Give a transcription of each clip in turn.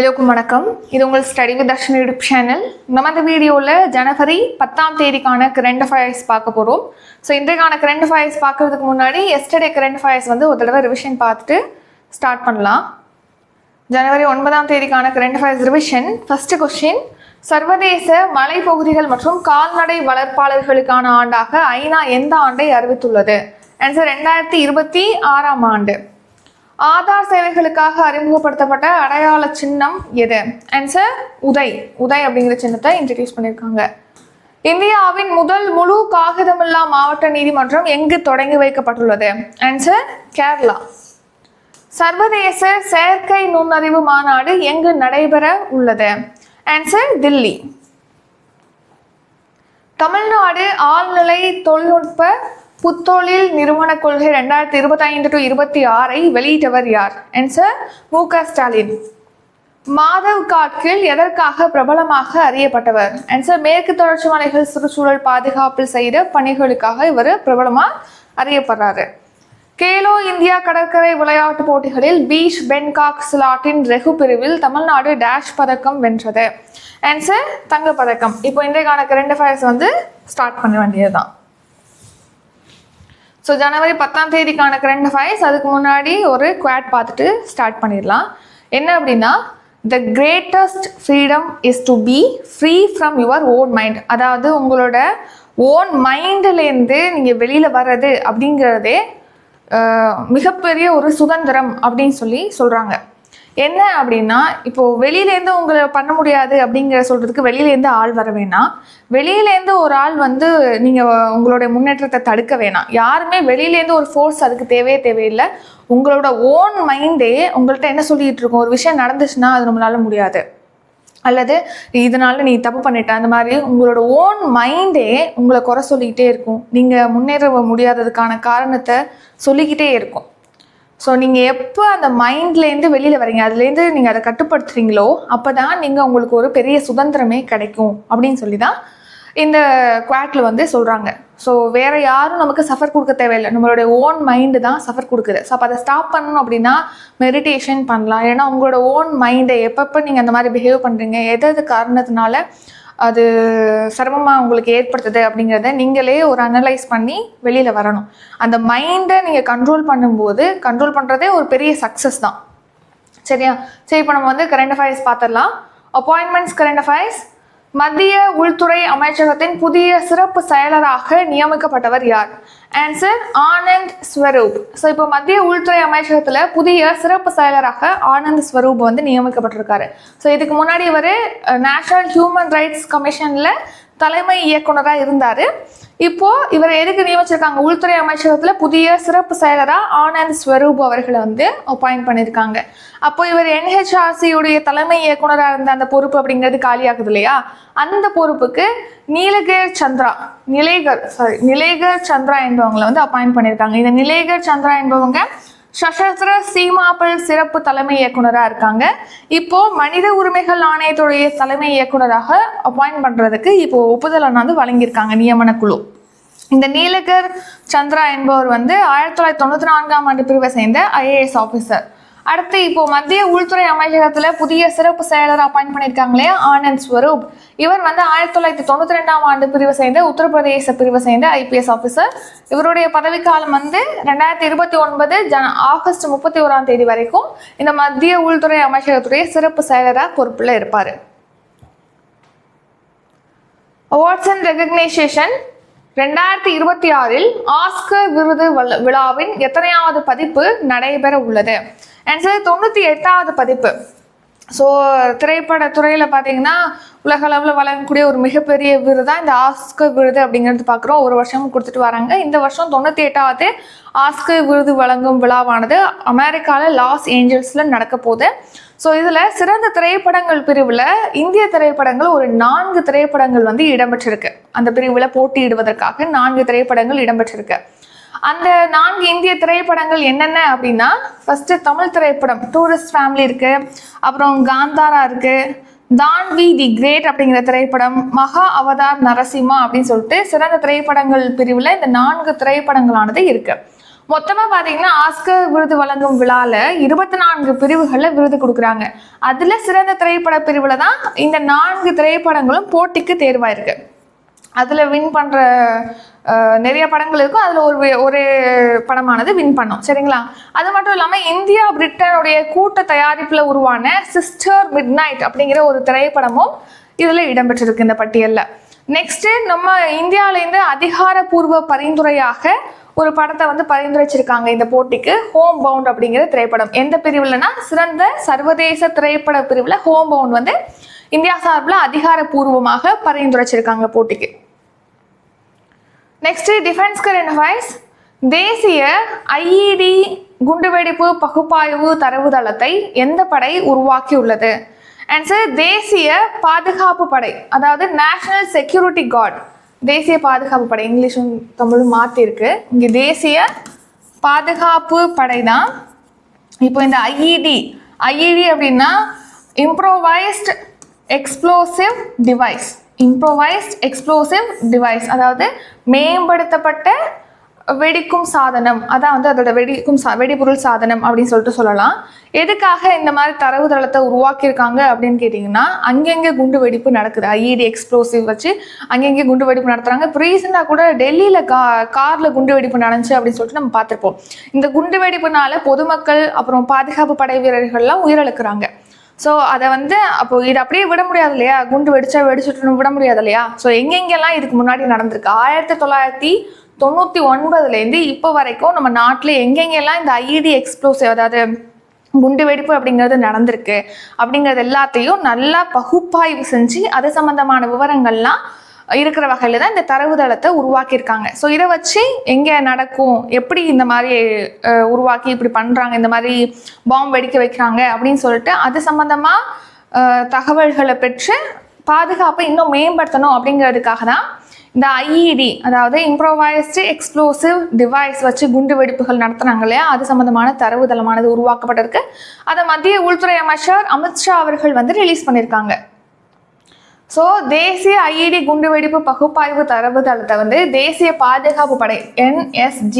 எல்லோருக்கும் வணக்கம். இது உங்கள் study with Dharshini YouTube channel. நம்ம இந்த வீடியோவில் ஜனவரி 10ஆம் தேதிக்கான கரண்ட் அஃபேர்ஸ் பார்க்க போகிறோம். ஸோ இன்றைக்கான கரண்ட் அஃபேர்ஸ் பார்க்கறதுக்கு முன்னாடி எஸ்டர்டே கரண்ட் அஃபேர்ஸ் ஒரு தடவை ரிவிஷன் பார்த்துட்டு ஸ்டார்ட் பண்ணலாம். ஜனவரி 9ஆம் தேதிக்கான current affairs revision. First question, சர்வதேச மலைப்பகுதிகள் மற்றும் கால்நடை வளர்ப்பாளர்களுக்கான ஆண்டாக ஐநா எந்த ஆண்டை அறிவித்துள்ளது? ஆன்சர் 2026ஆம் ஆண்டு. ஆதார் சேவைகளுக்காக அறிமுகப்படுத்தப்பட்ட அடையாள சின்னம் எது? ஆன்சர் உதய் அப்படிங்கிற சின்னத்தை இன்ட்ரடியூஸ் பண்ணியிருக்காங்க. இந்தியாவின் முதல் முழு காகிதமில்லா மாவட்ட நீதிமன்றம் எங்கு தொடங்கி வைக்கப்பட்டுள்ளது? ஆன்சர் கேரளா. சர்வதேச செயற்கை நுண்ணறிவு மாநாடு எங்கு நடைபெற உள்ளது? ஆன்சர் தில்லி. தமிழ்நாடு ஆழ்நிலை தொழில்நுட்ப புத்தொழில் நிறுவன கொள்கை 2025-26 வெளியிட்டவர் யார்? ஆன்சர் மு.க. ஸ்டாலின். மாதவ் காட்கில் எதற்காக பிரபலமாக அறியப்பட்டவர்? ஆன்சர் மேற்கு தொடர்ச்சி மலைகள் சுற்றுச்சூழல் பாதுகாப்பில் செய்த பணிகளுக்காக இவர் பிரபலமாக அறியப்படுறாரு. கேலோ இந்தியா கடற்கரை விளையாட்டு போட்டிகளில் பீச் பென்காக் ஸ்லாட்டின் ரெகு பிரிவில் தமிழ்நாடு டேஷ் பதக்கம் வென்றது? ஆன்சர் தங்கப்பதக்கம். இப்போ இன்றைக்கான கரண்ட் அஃபேர்ஸ் ஸ்டார்ட் பண்ண வேண்டியதுதான். ஸோ ஜனவரி 10ஆம் தேதிக்கான கரண்ட் அஃபேர்ஸ். அதுக்கு முன்னாடி ஒரு குவாட் பார்த்துட்டு ஸ்டார்ட் பண்ணிடலாம். என்ன அப்படின்னா, the greatest freedom is to be free from your own mind. அதாவது உங்களோட ஓன் மைண்ட்லேருந்து நீங்கள் வெளியில் வர்றது அப்படிங்கிறதே மிகப்பெரிய ஒரு சுதந்திரம் அப்படின்னு சொல்கிறாங்க. என்ன அப்படின்னா, இப்போது வெளியிலேருந்து உங்களை பண்ண முடியாது அப்படிங்கிற சொல்கிறதுக்கு வெளியிலேருந்து ஆள் வர வேணாம். வெளியிலேருந்து ஒரு ஆள் நீங்கள் உங்களுடைய முன்னேற்றத்தை தடுக்க வேணாம். யாருமே வெளியிலேருந்து ஒரு ஃபோர்ஸ் அதுக்கு தேவையில்லை. உங்களோட ஓன் மைண்டே உங்கள்கிட்ட என்ன சொல்லிகிட்டு இருக்கும்? ஒரு விஷயம் நடந்துச்சுன்னா அது நம்மளால முடியாது, அல்லது இதனால நீ தப்பு பண்ணிட்ட, அந்த மாதிரி உங்களோட ஓன் மைண்டே உங்களை குறை சொல்லிக்கிட்டே இருக்கும். நீங்கள் முன்னேற முடியாததுக்கான காரணத்தை சொல்லிக்கிட்டே இருக்கும். ஸோ நீங்கள் எப்போ அந்த மைண்ட்லேருந்து வெளியில் வரீங்க, அதுலேருந்து நீங்கள் அதை கட்டுப்படுத்துறீங்களோ அப்போ தான் உங்களுக்கு ஒரு பெரிய சுதந்திரமே கிடைக்கும் அப்படின்னு சொல்லி தான் இந்த குவாட்டில் சொல்கிறாங்க. ஸோ வேறு யாரும் நமக்கு சஃபர் கொடுக்க தேவையில்லை, நம்மளுடைய ஓன் மைண்டு தான் சஃபர் கொடுக்குது. ஸோ அப்போ அதை ஸ்டாப் பண்ணணும் அப்படின்னா மெடிடேஷன் பண்ணலாம். ஏன்னா உங்களோட ஓன் மைண்டை எப்பப்போ நீங்கள் அந்த மாதிரி பிஹேவ் பண்ணுறீங்க, எது காரணத்தினால அது சிரமமாக உங்களுக்கு ஏற்படுத்துது அப்படிங்கிறத நீங்களே ஒரு அனலைஸ் பண்ணி வெளியில் வரணும். அந்த மைண்டை நீங்கள் கண்ட்ரோல் பண்ணும்போது, கண்ட்ரோல் பண்ணுறதே ஒரு பெரிய சக்ஸஸ் தான். சரியா? சரி, இப்போ நம்ம கரண்ட் அஃபேர்ஸ் பார்த்துடலாம். Appointments current affairs. மத்திய உள்துறை அமைச்சகத்தின் புதிய சிறப்பு செயலராக நியமிக்கப்பட்டவர் யார்? ஆன்சர் ஆனந்த் ஸ்வரூப். ஸோ இப்போ மத்திய உள்துறை அமைச்சகத்தில் புதிய சிறப்பு செயலராக ஆனந்த் ஸ்வரூப் நியமிக்கப்பட்டிருக்காரு. ஸோ இதுக்கு முன்னாடி இவர் நேஷனல் ஹியூமன் ரைட்ஸ் கமிஷனில் தலைமை இயக்குனராக இருந்தார். இப்போது இவர் எதுக்கு நியமிச்சிருக்காங்க? உள்துறை அமைச்சகத்தில் புதிய சிறப்பு செயலராக ஆனந்த் ஸ்வரூப் அவர்களை அப்பாயிண்ட் பண்ணியிருக்காங்க. அப்போ இவர் NHRCயுடைய தலைமை இயக்குனராக இருந்த அந்த பொறுப்பு அப்படிங்கிறது காலியாகுது இல்லையா? அந்த பொறுப்புக்கு நிலேகர் சந்திரா என்பவங்களை அப்பாயிண்ட் பண்ணியிருக்காங்க. இந்த நிலேகர் சந்திரா என்பவங்க சசஸ்திர சீமாபல் சிறப்பு தலைமை இயக்குனராக இருக்காங்க. இப்போ மனித உரிமைகள் ஆணையத்துடைய தலைமை இயக்குனராக அப்பாயிண்ட் பண்ணுறதுக்கு இப்போ ஒப்புதல் வழங்கியிருக்காங்க நியமன குழு. இந்த நீலகர் சந்திரா என்பவர் 1994ஆம் ஆண்டு பிரிவை சேர்ந்த IAS ஆஃபீஸர். அடுத்து இப்போ மத்திய உள்துறை அமைச்சகத்தில் புதிய சிறப்பு செயலர் அப்பாயிண்ட் பண்ணியிருக்காங்களே ஆனந்த் ஸ்வரூப், இவர் 1992ஆம் ஆண்டு பிரிவை சேர்ந்த உத்தரப்பிரதேச பிரிவை சேர்ந்த IPS ஆஃபீஸர். இவருடைய பதவிக்காலம் 2029 ஆகஸ்ட் 31ஆம் தேதி வரைக்கும் இந்த மத்திய உள்துறை அமைச்சகத்துடைய சிறப்பு செயலராக பொறுப்பில் இருப்பார். Awards and recognition. 2026 ஆஸ்கர் விருது விழாவின் எத்தனையாவது பதிப்பு நடைபெற உள்ளது? ஆன்சர் 98வது பதிப்பு. ஸோ திரைப்பட துறையில் பார்த்தீங்கன்னா உலக அளவில் வழங்கக்கூடிய ஒரு மிகப்பெரிய விருது தான் இந்த ஆஸ்கர் விருது அப்படிங்கிறது பார்க்குறோம். ஒரு வருஷமும் கொடுத்துட்டு வராங்க. இந்த வருஷம் 98வது ஆஸ்கர் விருது வழங்கும் விழாவானது அமெரிக்காவில் லாஸ் ஏஞ்சல்ஸில் நடக்க போகுது. ஸோ இதில் சிறந்த திரைப்படங்கள் பிரிவில் இந்திய திரைப்படங்கள் ஒரு 4 திரைப்படங்கள் இடம்பெற்றிருக்கு. அந்த பிரிவில் போட்டியிடுவதற்காக 4 திரைப்படங்கள் இடம்பெற்றிருக்கு. அந்த 4 இந்திய திரைப்படங்கள் என்னென்ன அப்படின்னா, ஃபர்ஸ்ட் தமிழ் திரைப்படம் டூரிஸ்ட் ஃபேமிலி இருக்கு, அப்புறம் காந்தாரா இருக்கு, தான்வி தி கிரேட் அப்படிங்கிற திரைப்படம், மகா அவதார் நரசிம்மா அப்படின்னு சொல்லிட்டு சிறந்த திரைப்படங்கள் பிரிவில் இந்த 4 திரைப்படங்களானது இருக்கு. மொத்தமாக பார்த்தீங்கன்னா ஆஸ்கர் விருது வழங்கும் விழாவில் 24 பிரிவுகளில் விருது கொடுக்குறாங்க. அதில் சிறந்த திரைப்பட பிரிவில் தான் இந்த 4 திரைப்படங்களும் போட்டிக்கு தேர்வாயிருக்கு. அதில் வின் பண்ணுற நிறைய படங்கள் இருக்கும், அதில் ஒரு படமானது வின் பண்ணும். சரிங்களா? அது மட்டும் இல்லாமல் இந்தியா பிரிட்டனுடைய கூட்ட தயாரிப்பில் உருவான சிஸ்டர் மிட் நைட் அப்படிங்கிற ஒரு திரைப்படமும் இதில் இடம்பெற்றிருக்கு இந்த பட்டியலில். நெக்ஸ்ட்டு நம்ம இந்தியாவிலேருந்து அதிகாரப்பூர்வ பரிந்துரையாக ஒரு படத்தை வந்து பரிந்துரைச்சிருக்காங்க இந்த போட்டிக்கு, ஹோம் பவுண்ட் அப்படிங்கிற திரைப்படம். எந்த பிரிவுலனா சிறந்த சர்வதேச திரைப்பட பிரிவில் ஹோம் பவுண்ட் வந்து இந்தியா சார்பில் அதிகாரப்பூர்வமாக பரிந்துரைச்சிருக்காங்க போட்டிக்கு. Next defence current affairs. தேசிய IED குண்டுவெடிப்பு பகுப்பாய்வு தரவுதளத்தை எந்த படை உருவாக்கியுள்ளது? ஆன்சர் தேசிய பாதுகாப்பு படை, அதாவது நேஷனல் செக்யூரிட்டி கார்டு. தேசிய பாதுகாப்பு படை, இங்கிலீஷும் தமிழும் மாற்றிருக்கு. இங்கே தேசிய பாதுகாப்பு படை தான். இப்போ இந்த IED அப்படின்னா இம்ப்ரோவைஸ்ட் எக்ஸ்ப்ளோசிவ் டிவைஸ். இம்ப்ரோவைஸ்ட் எக்ஸ்ப்ளோசிவ் டிவைஸ் அதாவது மேம்படுத்தப்பட்ட வெடிக்கும் சாதனம். அதான் வந்து அதோட வெடிபொருள் சாதனம் அப்படின்னு சொல்லிட்டு சொல்லலாம். எதுக்காக இந்த மாதிரி தரவுதளத்தை உருவாக்கியிருக்காங்க அப்படின்னு கேட்டிங்கன்னா, அங்கங்கே குண்டு வெடிப்பு நடக்குது. IED எக்ஸ்ப்ளோசிவ் வச்சு அங்கங்கே குண்டு வெடிப்பு நடத்துகிறாங்க. இப்போ ரீசெண்டாக கூட டெல்லியில் காரில் குண்டு வெடிப்பு நடந்துச்சு அப்படின்னு சொல்லிட்டு நம்ம பார்த்துருப்போம். இந்த குண்டு வெடிப்புனால பொதுமக்கள் அப்புறம் பாதுகாப்பு படை வீரர்கள்லாம் உயிரிழக்கிறாங்க. ஸோ அதை வந்து அப்போ இது அப்படியே விட முடியாது இல்லையா, குண்டு வெடிச்சுட்டு விட முடியாது இல்லையா. ஸோ எங்கெங்கெல்லாம் இதுக்கு முன்னாடி நடந்திருக்கு, 1999 இப்போ வரைக்கும் நம்ம நாட்டில் எங்கெங்கெல்லாம் இந்த IED எக்ஸ்ப்ளோசிவ் அதாவது குண்டு வெடிப்பு அப்படிங்கிறது நடந்திருக்கு அப்படிங்கிறது எல்லாத்தையும் நல்லா பகுப்பாய்வு செஞ்சு அது சம்பந்தமான விவரங்கள்லாம் இருக்கிற வகையில் தான் இந்த தரவுதளத்தை உருவாக்கியிருக்காங்க. ஸோ இதை வச்சு எங்கே நடக்கும், எப்படி இந்த மாதிரி உருவாக்கி இப்படி பண்ணுறாங்க, இந்த மாதிரி பாம்பு வெடிக்க வைக்கிறாங்க அப்படின்னு சொல்லிட்டு அது சம்மந்தமாக தகவல்களை பெற்று பாதுகாப்பை இன்னும் மேம்படுத்தணும் அப்படிங்கிறதுக்காக தான் இந்த IED அதாவது இம்ப்ரோவைஸ்டு எக்ஸ்ப்ளோசிவ் டிவைஸ் வச்சு குண்டு வெடிப்புகள் நடத்துனாங்க இல்லையா, அது சம்மந்தமான தரவுதளமானது உருவாக்கப்பட்டிருக்கு. அதை மத்திய உள்துறை அமைச்சர் அமித்ஷா அவர்கள் வந்து ரிலீஸ் பண்ணியிருக்காங்க. ஸோ தேசிய IED குண்டுவெடிப்பு பகுப்பாய்வு தரவுதளத்தை வந்து தேசிய பாதுகாப்பு படை NSG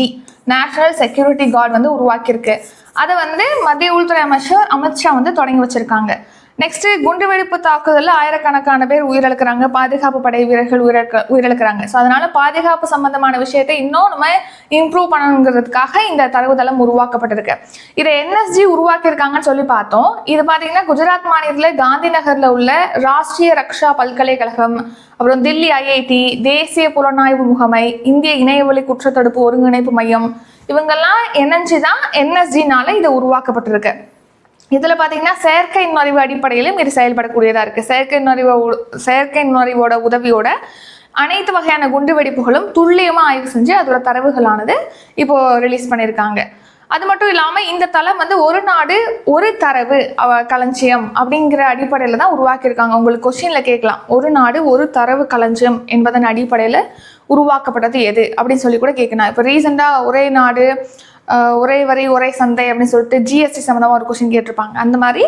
நேஷனல் செக்யூரிட்டி கார்டு வந்து உருவாக்கியிருக்கு. அதை வந்து மத்திய உள்துறை அமைச்சர் அமித்ஷா வந்து தொடங்கி வச்சிருக்காங்க. நெக்ஸ்ட் குண்டுவெடிப்பு தாக்குதலில் ஆயிரக்கணக்கான பேர் உயிரிழக்கிறாங்க, பாதுகாப்பு படை வீரர்கள் உயிரிழக்கிறாங்க. ஸோ அதனால பாதுகாப்பு சம்பந்தமான விஷயத்தை இன்னும் நம்ம இம்ப்ரூவ் பண்ணணுங்கிறதுக்காக இந்த தரவுதளம் உருவாக்கப்பட்டிருக்கு. இதை NSG உருவாக்கியிருக்காங்கன்னு சொல்லி பார்த்தோம். இது பார்த்தீங்கன்னா குஜராத் மாநிலத்தில் காந்தி நகரில் உள்ள ராஷ்டிரிய ரக்ஷா பல்கலைக்கழகம், அப்புறம் தில்லி IIT, தேசிய புலனாய்வு முகமை, இந்திய இணையவழி குற்றத்தடுப்பு ஒருங்கிணைப்பு மையம் இவங்கெல்லாம் இணைஞ்சு தான் NSGனால இது உருவாக்கப்பட்டிருக்கு. இதில் பார்த்தீங்கன்னா செயற்கை நுண்ணறிவு அடிப்படையிலும் இது செயல்படக்கூடியதாக இருக்குது. செயற்கை நுண்ணறிவோட உதவியோட அனைத்து வகையான குண்டு வெடிப்புகளும் துல்லியமாக ஆய்வு செஞ்சு அதோட தரவுகளானது இப்போது ரிலீஸ் பண்ணியிருக்காங்க. அது மட்டும் இல்லாமல் இந்த தளம் வந்து ஒரு நாடு ஒரு தரவு களஞ்சியம் அப்படிங்கிற அடிப்படையில் தான் உருவாக்கியிருக்காங்க. உங்களுக்கு கொஸ்டினில் கேட்கலாம், ஒரு நாடு ஒரு தரவு களஞ்சியம் என்பதன் அடிப்படையில் உருவாக்கப்பட்டது எது அப்படின்னு சொல்லி கூட கேட்கணும். இப்போ ரீசெண்டாக ஒரே நாடு ஒரே வரி ஒரே சந்தை அப்படின்னு சொல்லிட்டு GST சம்மந்தமாக ஒரு கொஸ்டின் கேட்டிருப்பாங்க. அந்த மாதிரி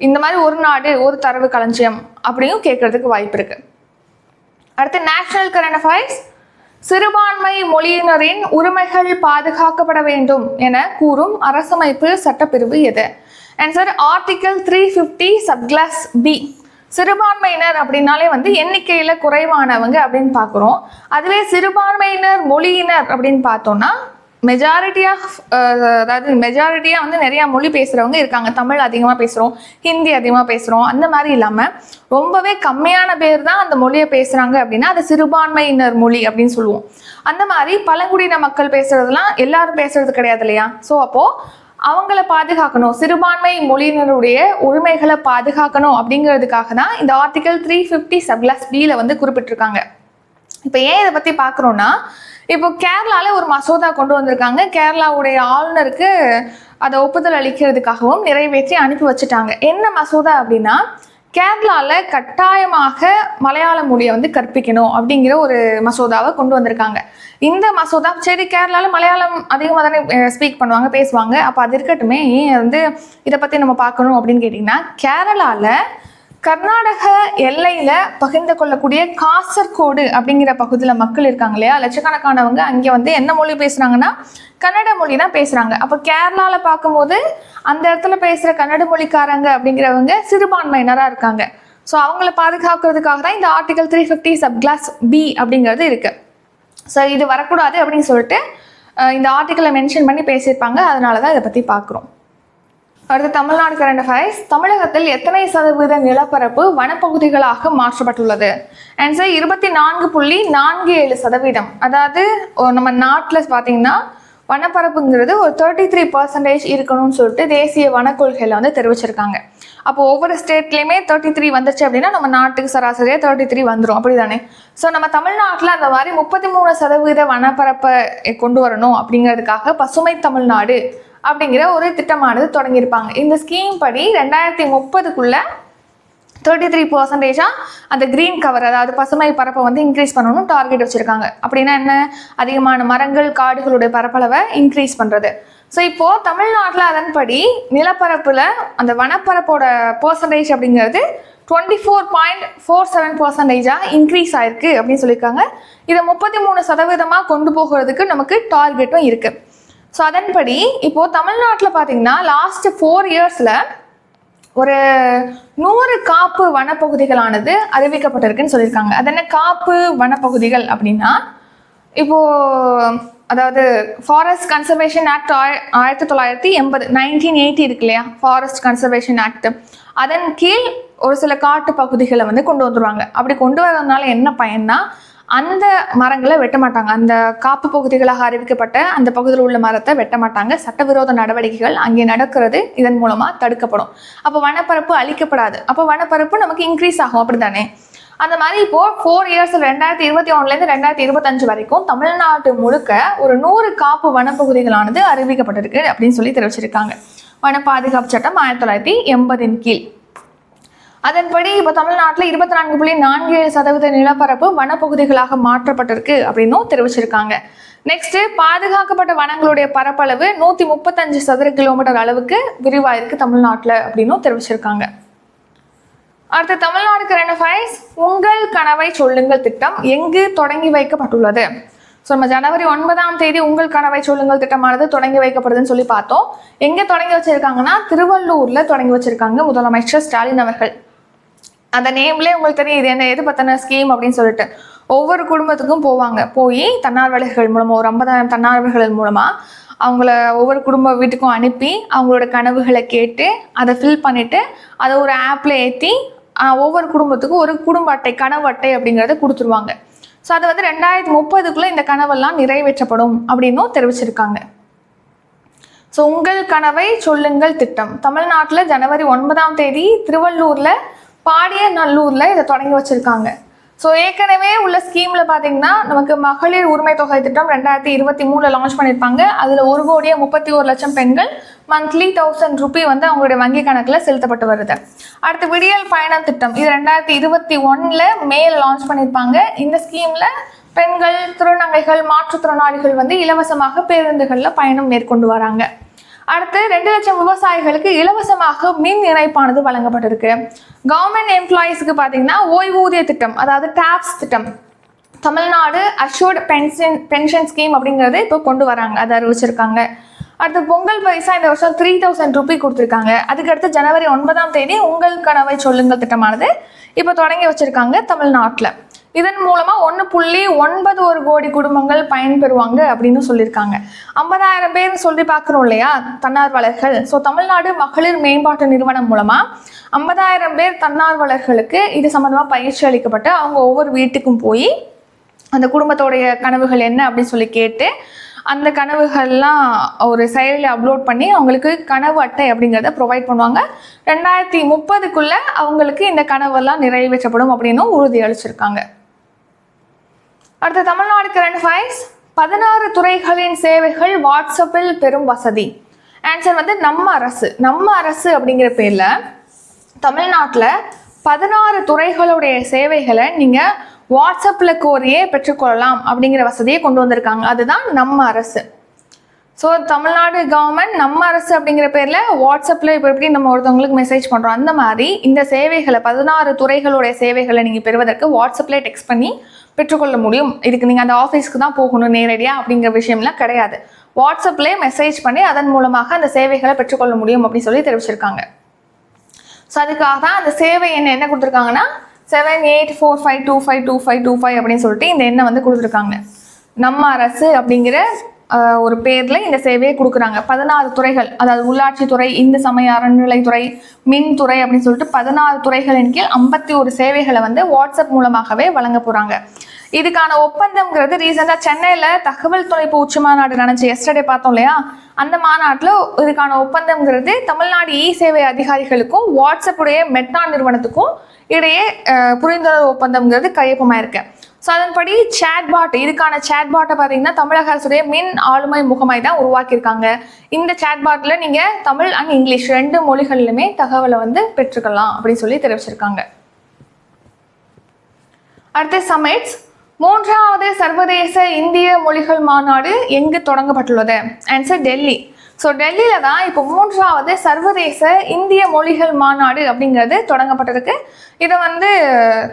இந்த மாதிரி ஒரு நாடு ஒரு தரவு களஞ்சியம் அப்படியும் கேட்கறதுக்கு வாய்ப்பு இருக்கு. அடுத்து நேஷனல் கரண்ட் அஃபேர்ஸ். சிறுபான்மை மொழியினரின் உரிமைகள் பாதுகாக்கப்பட வேண்டும் என கூறும் அரசமைப்பு சட்டப்பிரிவு எது? Answer article 350 subclass B. சிறுபான்மையினர் அப்படின்னாலே வந்து எண்ணிக்கையில் குறைவானவங்க அப்படின்னு பார்க்குறோம். அதுவே சிறுபான்மையினர் மொழியினர் அப்படின்னு பார்த்தோம்னா மெஜாரிட்டியாக வந்து நிறையா மொழி பேசுகிறவங்க இருக்காங்க. தமிழ் அதிகமாக பேசுகிறோம், ஹிந்தி அதிகமாக பேசுகிறோம். அந்த மாதிரி இல்லாமல் ரொம்பவே கம்மியான பேர் தான் அந்த மொழியை பேசுகிறாங்க அப்படின்னா அது சிறுபான்மையினர் மொழி அப்படின்னு சொல்லுவோம். அந்த மாதிரி பழங்குடியின மக்கள் பேசுகிறதுலாம் எல்லாரும் பேசுறது கிடையாது இல்லையா. ஸோ அப்போது அவங்கள பாதுகாக்கணும், சிறுபான்மை மொழியினருடைய உரிமைகளை பாதுகாக்கணும் அப்படிங்கிறதுக்காக தான் இந்த ஆர்டிகல் 350 சப்கிளாஸ் B வந்து குறிப்பிட்டிருக்காங்க. இப்போ ஏன் இதை பற்றி பார்க்குறோன்னா, இப்போ கேரளாவில் ஒரு மசோதா கொண்டு வந்திருக்காங்க. கேரளாவுடைய ஆளுநருக்கு அதை ஒப்புதல் அளிக்கிறதுக்காகவும் நிறைவேற்றி அனுப்பி வச்சுட்டாங்க. என்ன மசோதா அப்படின்னா, கேரளாவில் கட்டாயமாக மலையாள மொழியை வந்து கற்பிக்கணும் அப்படிங்கிற ஒரு மசோதாவை கொண்டு வந்திருக்காங்க. இந்த மசோதா சரி கேரளாவில் மலையாளம் அதிகமாக தானே ஸ்பீக் பண்ணுவாங்க, பேசுவாங்க, அப்போ அது இருக்கட்டுமே, ஏன் வந்து இதை பற்றி நம்ம பார்க்கணும் அப்படின்னு கேட்டிங்கன்னா, கேரளாவில் கர்நாடக எல்லையில பகிர்ந்து கொள்ளக்கூடிய காசர்கோடு அப்படிங்கிற பகுதியில் மக்கள் இருக்காங்க இல்லையா, லட்சக்கணக்கானவங்க அங்கே வந்து என்ன மொழி பேசுறாங்கன்னா கன்னட மொழி தான் பேசுறாங்க. அப்போ கேரளாவில் பார்க்கும்போது அந்த இடத்துல பேசுகிற கன்னட மொழிக்காரங்க அப்படிங்கிறவங்க சிறுபான்மையினராக இருக்காங்க. ஸோ அவங்கள பாதுகாக்கிறதுக்காக தான் இந்த ஆர்டிகல் 350 சப்கிளாஸ் பி அப்படிங்கிறது இருக்கு. ஸோ இது வரக்கூடாது அப்படின்னு சொல்லிட்டு இந்த ஆர்டிக்கலை மென்ஷன் பண்ணி பேசியிருப்பாங்க. அதனால தான் இதை பற்றி பார்க்குறோம். அடுத்து தமிழ்நாடு கரண்ட் அஃபேர்ஸ். தமிழகத்தில் எத்தனை சதவீத நிலப்பரப்பு வனப்பகுதிகளாக மாற்றப்பட்டுள்ளது? ஆன்சர் 24.47%. அதாவது நம்ம நாட்டில் பார்த்தீங்கன்னா வனப்பரப்புங்கிறது ஒரு 33% இருக்கணும்னு சொல்லிட்டு தேசிய வனக்கொள்கையில் வந்து தெரிவிச்சிருக்காங்க. அப்போ ஒவ்வொரு ஸ்டேட்லேயுமே 33 வந்துச்சு அப்படின்னா நம்ம நாட்டுக்கு சராசரியாக 33 வந்துடும், அப்படி தானே? ஸோ நம்ம தமிழ்நாட்டில் அந்த மாதிரி 33% வனப்பரப்பை கொண்டு வரணும் அப்படிங்கிறதுக்காக பசுமை தமிழ்நாடு அப்படிங்கிற ஒரு திட்டமானது தொடங்கியிருப்பாங்க. இந்த ஸ்கீம் படி 2030க்குள்ள 33% அந்த கிரீன் கவர், அதாவது பசுமை பரப்பை வந்து இன்க்ரீஸ் பண்ணணும் டார்கெட் வச்சுருக்காங்க. அப்படின்னா என்ன? அதிகமான மரங்கள் காடுகளுடைய பரப்பளவை இன்க்ரீஸ் பண்ணுறது. ஸோ இப்போது தமிழ்நாட்டில் அதன்படி நிலப்பரப்பில் அந்த வனப்பரப்போட பர்சன்டேஜ் அப்படிங்கிறது 24.47% இன்க்ரீஸ் ஆயிருக்கு அப்படின்னு சொல்லியிருக்காங்க. இதை 33% கொண்டு போகிறதுக்கு நமக்கு டார்கெட்டும் இருக்குது. ஸோ அதன்படி இப்போது தமிழ்நாட்டில் பார்த்தீங்கன்னா லாஸ்ட் 4 இயர்ஸில் ஒரு 100 காப்பு வனப்பகுதிகளானது அறிவிக்கப்பட்டிருக்குன்னு சொல்லியிருக்காங்க. அது என்ன காப்பு வனப்பகுதிகள் அப்படின்னா, இப்போது அதாவது ஃபாரஸ்ட் கன்சர்வேஷன் ஆக்ட் 1980 1980 இருக்கு இல்லையா, ஃபாரஸ்ட் கன்சர்வேஷன் ஆக்ட், அதன் கீழ் ஒரு சில காட்டு பகுதிகளை வந்து கொண்டு வந்துடுவாங்க. அப்படி கொண்டு வரதுனால என்ன பயன்னா, அந்த மரங்களை வெட்ட மாட்டாங்க. அந்த காப்பு பகுதிகளாக அறிவிக்கப்பட்ட அந்த பகுதியில் உள்ள மரத்தை வெட்ட மாட்டாங்க. சட்டவிரோத நடவடிக்கைகள் அங்கே நடக்கிறது இதன் மூலமாக தடுக்கப்படும். அப்போ வனப்பரப்பு அழிக்கப்படாது. அப்போ வனப்பரப்பு நமக்கு இன்க்ரீஸ் ஆகும், அப்படி தானே? அந்த மாதிரி இப்போது 4 இயர்ஸ் 2021லேருந்து 2025 வரைக்கும் தமிழ்நாட்டு முழுக்க ஒரு 100 காப்பு வனப்பகுதிகளானது அறிவிக்கப்பட்டிருக்கு அப்படின்னு சொல்லி தெரிவிச்சிருக்காங்க. வன பாதுகாப்பு சட்டம் 1980 கீழ். அதன்படி இப்போ தமிழ்நாட்டில் 24.47% நிலப்பரப்பு வனப்பகுதிகளாக மாற்றப்பட்டிருக்கு அப்படின்னும் தெரிவிச்சிருக்காங்க. நெக்ஸ்ட், பாதுகாக்கப்பட்ட வனங்களுடைய பரப்பளவு 135 சதுர கிலோமீட்டர் அளவுக்கு விரிவாயிருக்கு தமிழ்நாட்டில் அப்படின்னும் தெரிவிச்சிருக்காங்க. அடுத்து தமிழ்நாடு கரண்ட் அஃபேர்ஸ். உங்கள் கனவை சொல்லுங்கள் திட்டம் எங்கு தொடங்கி வைக்கப்பட்டுள்ளது? ஸோ நம்ம ஜனவரி 9 உங்கள் கனவை சொல்லுங்கள் திட்டமானது தொடங்கி வைக்கப்படுதுன்னு சொல்லி பார்த்தோம். எங்கே தொடங்கி வச்சிருக்காங்கன்னா திருவள்ளூரில் தொடங்கி வச்சிருக்காங்க முதலமைச்சர் ஸ்டாலின் அவர்கள். அந்த நேம்லேயே உங்களுக்கு தெரியும் இது என்ன எது பற்றின ஸ்கீம் அப்படின்னு சொல்லிட்டு. ஒவ்வொரு குடும்பத்துக்கும் போவாங்க, போய் தன்னார்வலர்கள் மூலமாக ஒரு 50,000 தன்னார்வலர்கள் மூலமாக அவங்கள ஒவ்வொரு குடும்ப வீட்டுக்கும் அனுப்பி அவங்களோட கனவுகளை கேட்டு அதை ஃபில் பண்ணிவிட்டு அதை ஒரு ஆப்பில் ஏற்றி ஒவ்வொரு குடும்பத்துக்கும் ஒரு குடும்ப அட்டை, கனவு அட்டை அப்படிங்கிறத கொடுத்துருவாங்க. ஸோ அது வந்து 2030க்குள்ளே இந்த கனவெல்லாம் நிறைவேற்றப்படும் அப்படின்னும் தெரிவிச்சிருக்காங்க. ஸோ உங்கள் கனவை சொல்லுங்கள் திட்டம் தமிழ்நாட்டில் ஜனவரி 9 திருவள்ளூரில் பாடியநல்லூரில் இதை தொடங்கி வச்சுருக்காங்க. ஸோ ஏற்கனவே உள்ள ஸ்கீமில் பார்த்தீங்கன்னா நமக்கு மகளிர் உரிமை தொகை திட்டம் 2023 லான்ச் பண்ணியிருப்பாங்க. அதில் 1,31,00,000 பெண்கள் மந்த்லி 1000 ரூபி வந்து அவங்களுடைய வங்கி கணக்கில் செலுத்தப்பட்டு வருது. அடுத்து விடியல் பயணம் திட்டம், இது 2021 மேல லான்ச் பண்ணியிருப்பாங்க. இந்த ஸ்கீமில் பெண்கள், திருநங்கைகள், மாற்றுத்திறனாளிகள் வந்து இலவசமாக பேருந்துகளில் பயணம் மேற்கொண்டு வராங்க. அடுத்து 2 லட்சம் விவசாயிகளுக்கு இலவசமாக மின் இணைப்பானது வழங்கப்பட்டிருக்கு. கவர்மெண்ட் எம்ப்ளாயீஸ்க்கு பார்த்தீங்கன்னா ஓய்வூதிய திட்டம், அதாவது டாப்ஸ் திட்டம், தமிழ்நாடு அஷ்யூர்ட் பென்ஷன் ஸ்கீம் அப்படிங்கிறது இப்போ கொண்டு வராங்க, அதை அறிவிச்சிருக்காங்க. அடுத்து பொங்கல் பரிசா இந்த வருஷம் 3000 ரூபி கொடுத்துருக்காங்க. அதுக்கடுத்து ஜனவரி 9 உங்கள் கனவை சொல்லுங்கள் திட்டமானது இப்போ தொடங்கி வச்சிருக்காங்க தமிழ்நாட்டில். இதன் மூலமாக 1.91 கோடி குடும்பங்கள் பயன்பெறுவாங்க அப்படின்னு சொல்லியிருக்காங்க. 50,000 பேர் சொல்லி பார்க்குறோம் இல்லையா தன்னார்வலர்கள். ஸோ தமிழ்நாடு மகளிர் மேம்பாட்டு நிறுவனம் மூலமாக 50,000 பேர் தன்னார்வலர்களுக்கு இது சம்மந்தமாக பயிற்சி அளிக்கப்பட்டு அவங்க ஒவ்வொரு வீட்டுக்கும் போய் அந்த குடும்பத்தோடைய கனவுகள் என்ன அப்படின்னு சொல்லி கேட்டு அந்த கனவுகள்லாம் ஒரு செயலில் அப்லோட் பண்ணி அவங்களுக்கு கனவு அட்டை அப்படிங்கிறத ப்ரொவைட் பண்ணுவாங்க. 2030க்குள்ளே அவங்களுக்கு இந்த கனவெல்லாம் நிறைவேற்றப்படும் அப்படின்னு உறுதி அளிச்சிருக்காங்க. அடுத்த தமிழ்நாடு கரண்ட் அஃபேர்ஸ். 16 துறைகளின் சேவைகள் வாட்ஸ்அப்பில் பெரும் வசதி. ஆன்சர் வந்து நம்ம அரசு அப்படிங்கிற பேரில் தமிழ்நாட்டில் 16 துறைகளுடைய சேவைகளை நீங்கள் வாட்ஸ்அப்பில் கோரியே பெற்றுக்கொள்ளலாம் அப்படிங்கிற வசதியை கொண்டு வந்திருக்காங்க. அதுதான் நம்ம அரசு. ஸோ தமிழ்நாடு கவர்மெண்ட் நம்ம அரசு அப்படிங்கிற பேரில் வாட்ஸ்அப்பில் இப்போ எப்படி நம்ம ஒருத்தவங்களுக்கு மெசேஜ் பண்ணுறோம், அந்த மாதிரி இந்த சேவைகளை 16 துறைகளுடைய சேவைகளை நீங்கள் பெறுவதற்கு வாட்ஸ்அப்பில் டெக்ஸ்ட் பண்ணி பெற்றுக்கொள்ள முடியும். இதுக்கு நீங்கள் அந்த ஆஃபீஸ்க்கு தான் போகணும் நேரடியாக அப்படிங்கிற விஷயம்லாம் கிடையாது. வாட்ஸ்அப்லேயே மெசேஜ் பண்ணி அதன் மூலமாக அந்த சேவைகளை பெற்றுக்கொள்ள முடியும் அப்படின்னு சொல்லி தெரிவிச்சிருக்காங்க. ஸோ அதுக்காக தான் அந்த சேவை என்ன கொடுத்துருக்காங்கன்னா 7845252525 அப்படின்னு சொல்லிட்டு இந்த எண்ணை வந்து கொடுத்துருக்காங்க. நம்ம அரசு அப்படிங்கிற ஒரு பேரில் இந்த சேவையை கொடுக்குறாங்க. 16 துறைகள், அதாவது உள்ளாட்சித்துறை, இந்து சமய அறநிலைத்துறை, மின்துறை அப்படின்னு சொல்லிட்டு 16 துறைகளின் கீழ் 51 சேவைகளை வந்து வாட்ஸ்அப் மூலமாகவே வழங்க போகிறாங்க. இதுக்கான ஒப்பந்தம்ங்கிறது ரீசெண்டாக சென்னையில் தகவல் தொலைப்பு உச்சி மாநாடு நடந்துச்சு, எஸ்டர்டே பார்த்தோம் இல்லையா, அந்த மாநாட்டில் இதுக்கான ஒப்பந்தம்ங்கிறது தமிழ்நாடு இ சேவை அதிகாரிகளுக்கும் வாட்ஸ்அப்புடைய மெட்டா நிறுவனத்துக்கும் இடையே புரிந்துணர்வு ஒப்பந்தம்ங்கிறது கையொப்பமாயிருக்கு. ஸோ அதன்படி சேட்பாட், இதுக்கான சேட்பாட்டை பார்த்தீங்கன்னா தமிழக அரசுடைய மின் ஆளுமை முகமை தான் உருவாக்கியிருக்காங்க. இந்த சேட்பாட்டில் நீங்கள் தமிழ் அண்ட் இங்கிலீஷ் 2 மொழிகளிலுமே தகவலை வந்து பெற்றுக்கலாம் அப்படின்னு சொல்லி தெரிவிச்சிருக்காங்க. அடுத்து சமிட்ஸ். 3வது சர்வதேச இந்திய மொழிகள் மாநாடு எங்கு தொடங்கப்பட்டுள்ளது? ஆன்சர் டெல்லி. ஸோ டெல்லியில் தான் இப்போ 3வது சர்வதேச இந்திய மொழிகள் மாநாடு அப்படிங்கிறது தொடங்கப்பட்டிருக்கு. இதை வந்து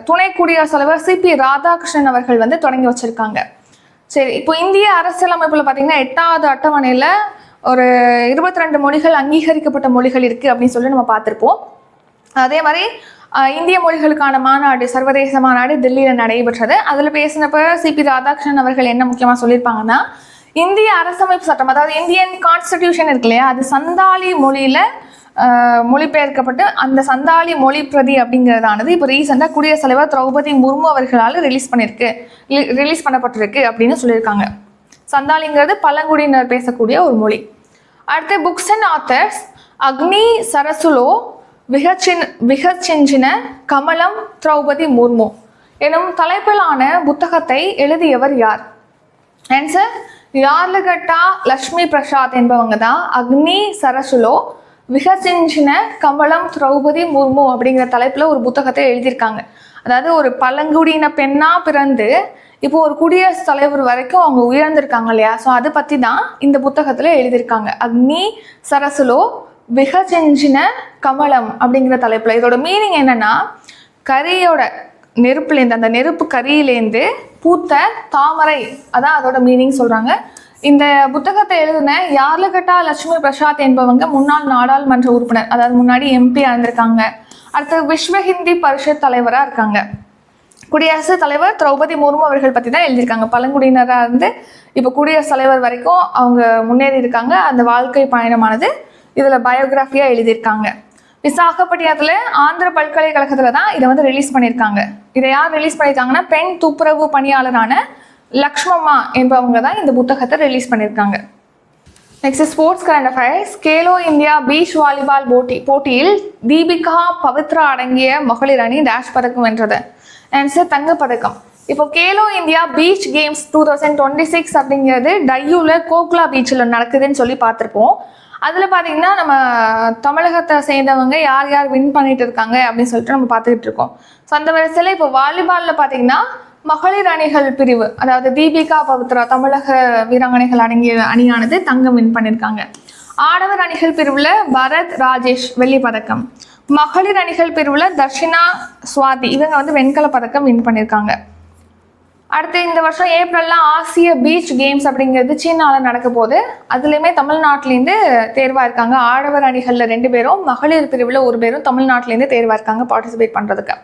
துணை குடியரசுத் தலைவர் சிபி ராதாகிருஷ்ணன் அவர்கள் வந்து தொடங்கி வச்சிருக்காங்க. சரி, இப்போ இந்திய அரசியலமைப்பில் பார்த்தீங்கன்னா 8வது அட்டவணையில் ஒரு 22 மொழிகள் அங்கீகரிக்கப்பட்ட மொழிகள் இருக்குது அப்படின்னு சொல்லி நம்ம பார்த்துருப்போம். அதே மாதிரி இந்திய மொழிகளுக்கான மாநாடு, சர்வதேச மாநாடு டெல்லியில் நடைபெற்றது. அதில் பேசினப்ப சிபி ராதாகிருஷ்ணன் அவர்கள் என்ன முக்கியமாக சொல்லியிருப்பாங்கன்னா, இந்திய அரசமைப்பு சட்டம், அதாவது இந்தியன் கான்ஸ்டிடியூஷன் இருக்கு இல்லையா, அது சந்தாலி மொழியில் மொழிபெயர்க்கப்பட்டு அந்த சந்தாலி மொழி பிரதி அப்படிங்கிறதானது இப்போ ரீசெண்டாக குடியரசுத் தலைவர் திரௌபதி முர்மு அவர்களால் ரிலீஸ் பண்ணப்பட்டிருக்கு அப்படின்னு சொல்லியிருக்காங்க. சந்தாலிங்கிறது பழங்குடியினர் பேசக்கூடிய ஒரு மொழி. அடுத்து புக்ஸ் அண்ட் ஆத்தர்ஸ். அக்னி சரசுலோ விகச்சின்ன கமலம் திரௌபதி முர்மு எனும் தலைப்பிலான புத்தகத்தை எழுதியவர் யார்? ஆன்சர் யார்லகட்டா லக்ஷ்மி பிரசாத் என்பவங்க தான் அக்னி சரசுலோ விகச்சின்ன கமலம் திரௌபதி முர்மு அப்படிங்கிற தலைப்பில் ஒரு புத்தகத்தை எழுதியிருக்காங்க. அதாவது ஒரு பழங்குடியின பெண்ணாக பிறந்து இப்போ ஒரு குடியரசுத் தலைவர் வரைக்கும் அவங்க உயர்ந்திருக்காங்க இல்லையா, ஸோ அதை பற்றி தான் இந்த புத்தகத்தில் எழுதியிருக்காங்க. அக்னி சரசுலோ விகச்சின்ன கமலம் அப்படிங்கிற தலைப்பில். இதோட மீனிங் என்னன்னா, கரியோட நெருப்புலேருந்து, அந்த நெருப்பு கரியிலேருந்து பூத்த தாமரை, அதான் அதோட மீனிங் சொல்கிறாங்க. இந்த புத்தகத்தை எழுதின யார்லகட்டா லட்சுமி பிரசாத் என்பவங்க முன்னாள் நாடாளுமன்ற உறுப்பினர், அதாவது முன்னாடி எம்பி இருந்திருக்காங்க. அடுத்து விஸ்வ ஹிந்தி பரிஷத் தலைவராக இருக்காங்க. குடியரசுத் தலைவர் திரௌபதி முர்மு அவர்கள் பற்றி தான் எழுதியிருக்காங்க. பழங்குடியினராக இருந்து இப்போ குடியரசுத் தலைவர் வரைக்கும் அவங்க முன்னேறி இருக்காங்க. அந்த வாழ்க்கை பயணமானது இதில் பயோகிராஃபியாக எழுதியிருக்காங்க. விசாகப்பட்டினத்தில் ஆந்திர பல்கலைக்கழகத்தில் தான் இதை வந்து ரிலீஸ் பண்ணியிருக்காங்க. இதை யார் ரிலீஸ் பண்ணியிருக்காங்கன்னா, பெண் துப்புரவு பணியாளரான லக்ஷ்மம்மா என்பவங்க தான் இந்த புத்தகத்தை ரிலீஸ் பண்ணியிருக்காங்க. Next sports current affairs. Khelo India beach volleyball போட்டியில் தீபிகா பவித்ரா அடங்கிய மகளிர் அணி டேஷ் பதக்கம் வென்றது. ஆன்சர் தங்கப்பதக்கம். இப்போ கேலோ இந்தியா பீச் கேம்ஸ் 2026 அப்படிங்கிறது டையூவில் கோக்லா பீச்சில் நடக்குதுன்னு சொல்லி பார்த்துருப்போம். அதில் பார்த்தீங்கன்னா நம்ம தமிழகத்தை சேர்ந்தவங்க யார் யார் வின் பண்ணிட்டு இருக்காங்க அப்படின்னு சொல்லிட்டு நம்ம பார்த்துக்கிட்டு இருக்கோம். ஸோ அந்த வரிசையில் இப்போ வாலிபாலில் பார்த்தீங்கன்னா மகளிர் அணிகள் பிரிவு, அதாவது தீபிகா பவித்ரா தமிழக வீராங்கனைகள் அடங்கிய அணியானது தங்கம் வின் பண்ணியிருக்காங்க. ஆடவர் அணிகள் பிரிவில் பரத் ராஜேஷ் வெள்ளி பதக்கம், மகளிர் அணிகள் பிரிவில் தர்ஷினா சுவாதி இவங்க வந்து வெண்கல பதக்கம் வின் பண்ணியிருக்காங்க. அடுத்து இந்த வருஷம் ஏப்ரலில் ஆசிய பீச் கேம்ஸ் அப்படிங்கிறது சீனாவில் நடக்க போது, அதுலேயுமே தமிழ்நாட்டிலேருந்து தேர்வாக இருக்காங்க. ஆடவர் அணிகளில் 2 பேரும், மகளிர் பிரிவில் 1 பேரும் தமிழ்நாட்டிலேருந்து தேர்வாக இருக்காங்க பார்ட்டிசிபேட் பண்ணுறதுக்கு.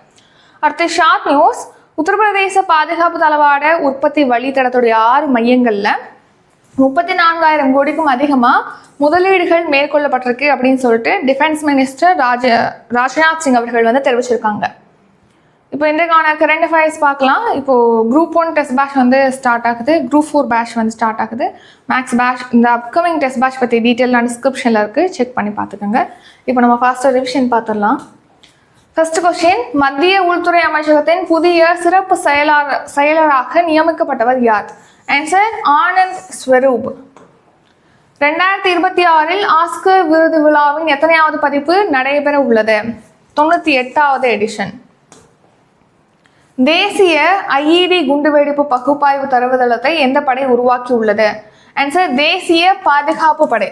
அடுத்து ஷார்ட் நியூஸ். உத்தரப்பிரதேச பாதுகாப்பு தளவாட உற்பத்தி வழித்தடத்துடைய 6 மையங்களில் 34,000 கோடிக்கும் அதிகமாக முதலீடுகள் மேற்கொள்ளப்பட்டிருக்கு அப்படின்னு சொல்லிட்டு டிஃபென்ஸ் மினிஸ்டர் ராஜ்நாத் சிங் அவர்கள் வந்து தெரிவிச்சிருக்காங்க. இப்போ இன்றைக்கான கரண்ட் அஃபேர்ஸ் பார்க்கலாம். இப்போது குரூப் 1 டெஸ்ட் பேட்ச் வந்து ஸ்டார்ட் ஆகுது, குரூப் 4 பேட்ச் வந்து ஸ்டார்ட் ஆகுது, மேக்ஸ் பேட்ச். இந்த அப்கமிங் டெஸ்ட் பேட்ச் பற்றி டீட்டெயிலாக டிஸ்கிரிப்ஷனில் இருக்குது, செக் பண்ணி பார்த்துக்கோங்க. இப்போ நம்ம ஃபாஸ்ட்டாக ரிவிஷன் பார்த்துடலாம். ஃபர்ஸ்ட் கொஸ்டின், மத்திய உள்துறை அமைச்சகத்தின் புதிய சிறப்பு செயலராக நியமிக்கப்பட்டவர் யார்? ஆன்சர் ஆனந்த் ஸ்வரூப். 2026 ஆஸ்கர் விருது விழாவின் எத்தனையாவது பதிப்பு நடைபெற உள்ளது? 98வது எடிஷன். தேசிய ஐஇடி குண்டுவெடிப்பு பகுப்பாய்வு தரவுதளத்தை எந்த படை உருவாக்கி உள்ளது? ஆன்சர் தேசிய பாதுகாப்பு படை.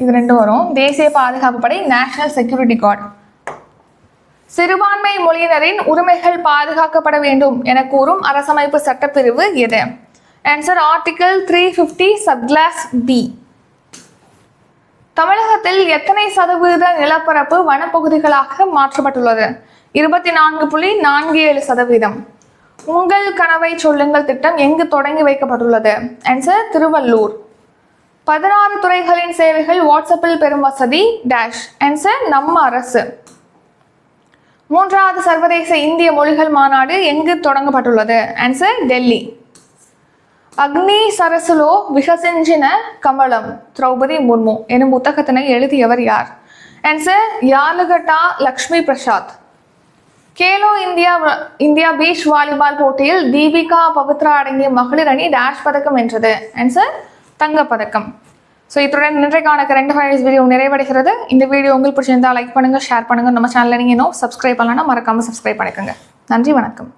இது ரெண்டு வரும். தேசிய பாதுகாப்பு படை, நேஷனல் செக்யூரிட்டி கார்டு. சிறுபான்மை மொழியினரின் உரிமைகள் பாதுகாக்கப்பட வேண்டும் என கூறும் அரசமைப்பு சட்டப்பிரிவு எது? Answer article 350 subclause B. தமிழகத்தில் எத்தனை சதவீத நிலப்பரப்பு வனப்பகுதிகளாக மாற்றப்பட்டுள்ளது? 24.47%. உங்கள் கனவை சொல்லுங்கள் திட்டம் எங்கு தொடங்கி வைக்கப்பட்டுள்ளது? ஆன்சர் திருவள்ளூர். 16 துறைகளின் சேவைகள் வாட்ஸ்அப்பில் பெறும் வசதி டேஷ். ஆன்சர் நம்ம அரசு. 3வது சர்வதேச இந்திய மொழிகள் மாநாடு எங்கு தொடங்கப்பட்டுள்ளது? ஆன்சர் டெல்லி. அக்னி சரசுலோ விகசிஞ்சின கமலம் திரௌபதி முர்மு எனும் புத்தகத்தினை எழுதியவர் யார்? Answer Yarlagadda Lakshmi Prasad. Khelo India beach volleyball போட்டியில் தீபிகா பவித்ரா அடங்கிய மகளிர் அணி டேஷ் பதக்கம் வென்றது? ஆன்சர் தங்கப்பதக்கம். ஸோ இத்துடன் இன்றைக்கான கரண்ட் அஃபேர்ஸ் வீடியோ நிறைவடைகிறது. இந்த வீடியோ உங்களுக்கு பிடிச்சிருந்தா லைக் பண்ணுங்கள், ஷேர் பண்ணுங்கள். நம்ம சேனலில் நீங்கள் இன்னும் சப்ஸ்கிரைப் பண்ணலன்னா மறக்காமல் சப்ஸ்கிரைப் பண்ணிக்கோங்க. நன்றி, வணக்கம்.